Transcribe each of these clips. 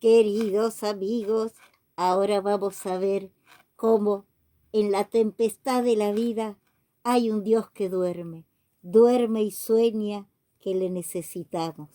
Queridos amigos, ahora vamos a ver cómo en la tempestad de la vida hay un Dios que duerme y sueña que le necesitamos.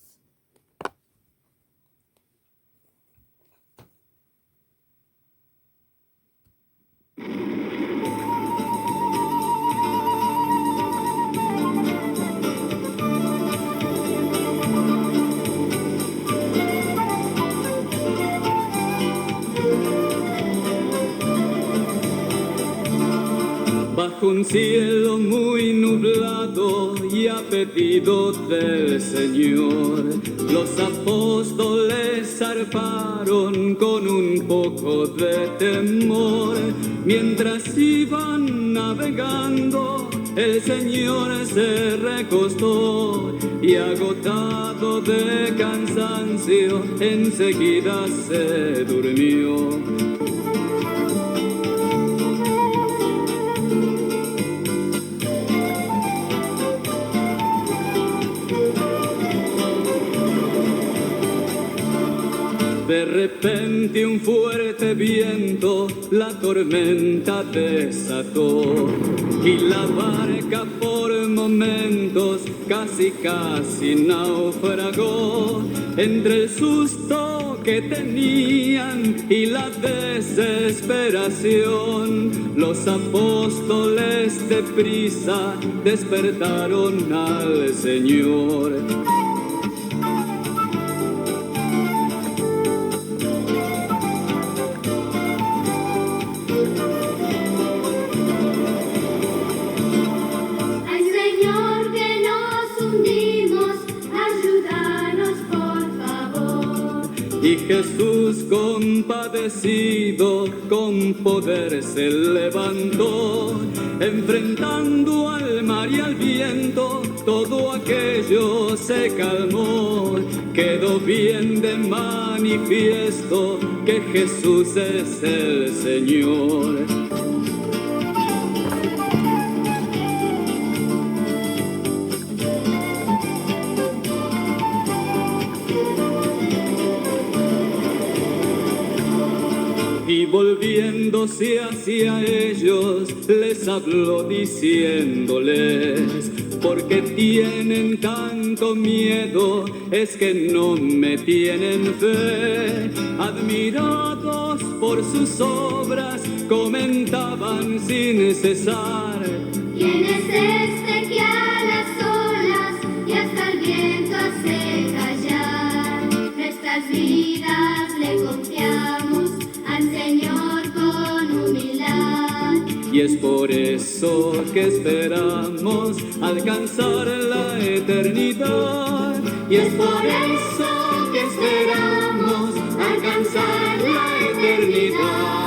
Bajo un cielo muy nublado y a pedido del Señor, los apóstoles zarparon con un poco de temor. Mientras iban navegando, el Señor se recostó y agotado de cansancio, enseguida se durmió. De repente un fuerte viento la tormenta desató y la barca por momentos casi naufragó. Entre el susto que tenían y la desesperación, los apóstoles deprisa despertaron al Señor. Y Jesús, compadecido, con poder se levantó, enfrentando al mar y al viento, todo aquello se calmó. Quedó bien de manifiesto que Jesús es el Señor. Y volviéndose hacia ellos, les habló diciéndoles: ¿por qué tienen tanto miedo? Es que no me tienen fe. Admirados por sus obras, comentaban sin cesar: ¿quién es este que a las olas y hasta el viento hace callar? Nuestras vidas le confiamos al Señor con humildad. Y es por eso que esperamos alcanzar la eternidad. Y es por eso que esperamos alcanzar la eternidad.